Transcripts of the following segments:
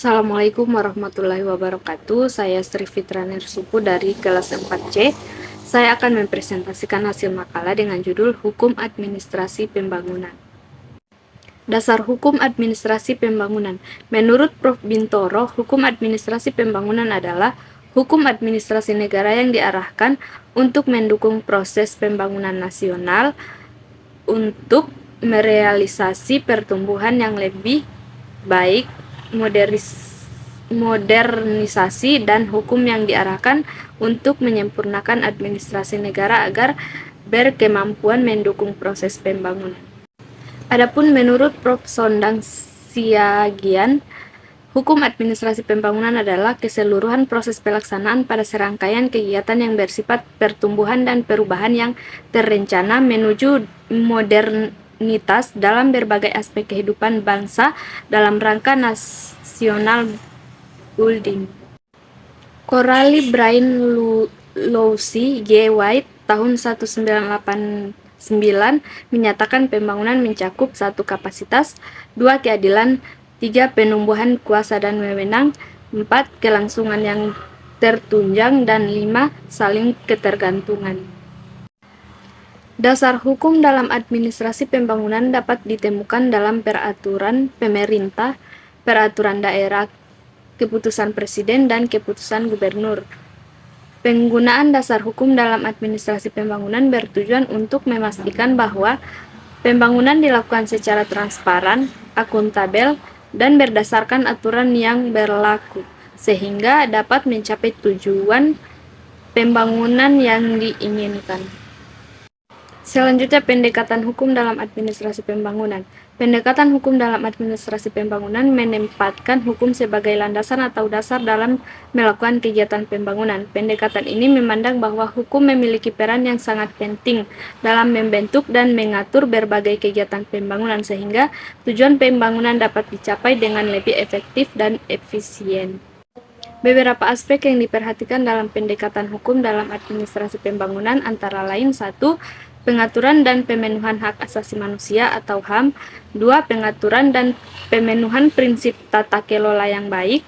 Assalamualaikum warahmatullahi wabarakatuh. Saya Sri Fitra Nirsupu dari kelas 4C. Saya akan mempresentasikan hasil makalah dengan judul Hukum Administrasi Pembangunan. Dasar Hukum Administrasi Pembangunan. Menurut Prof. Bintoro, hukum administrasi pembangunan adalah hukum administrasi negara yang diarahkan untuk mendukung proses pembangunan nasional untuk merealisasi pertumbuhan yang lebih baik, modernisasi, dan hukum yang diarahkan untuk menyempurnakan administrasi negara agar berkemampuan mendukung proses pembangunan. Adapun menurut Prof. Sondang Siagian, hukum administrasi pembangunan adalah keseluruhan proses pelaksanaan pada serangkaian kegiatan yang bersifat pertumbuhan dan perubahan yang terencana menuju modernitas dalam berbagai aspek kehidupan bangsa dalam rangka national building. Coralie Brain Louise G. White tahun 1989 menyatakan pembangunan mencakup 1. Kapasitas, 2. Keadilan, 3. Penumbuhan kuasa dan wewenang, 4. Kelangsungan yang tertunjang, dan 5. Saling ketergantungan. Dasar hukum dalam administrasi pembangunan dapat ditemukan dalam peraturan pemerintah, peraturan daerah, keputusan presiden, dan keputusan gubernur. Penggunaan dasar hukum dalam administrasi pembangunan bertujuan untuk memastikan bahwa pembangunan dilakukan secara transparan, akuntabel, dan berdasarkan aturan yang berlaku, sehingga dapat mencapai tujuan pembangunan yang diinginkan. Selanjutnya, pendekatan hukum dalam administrasi pembangunan. Pendekatan hukum dalam administrasi pembangunan menempatkan hukum sebagai landasan atau dasar dalam melakukan kegiatan pembangunan. Pendekatan ini memandang bahwa hukum memiliki peran yang sangat penting dalam membentuk dan mengatur berbagai kegiatan pembangunan sehingga tujuan pembangunan dapat dicapai dengan lebih efektif dan efisien. Beberapa aspek yang diperhatikan dalam pendekatan hukum dalam administrasi pembangunan antara lain: 1. Pengaturan dan pemenuhan hak asasi manusia atau HAM. 2. Pengaturan dan pemenuhan prinsip tata kelola yang baik.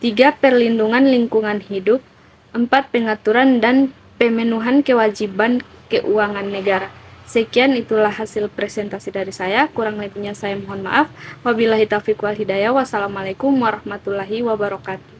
3. Perlindungan lingkungan hidup. 4. Pengaturan dan pemenuhan kewajiban keuangan negara. Sekian, itulah hasil presentasi dari saya. Kurang lebihnya saya mohon maaf. Wabillahi taufiq wal hidayah. Wassalamualaikum warahmatullahi wabarakatuh.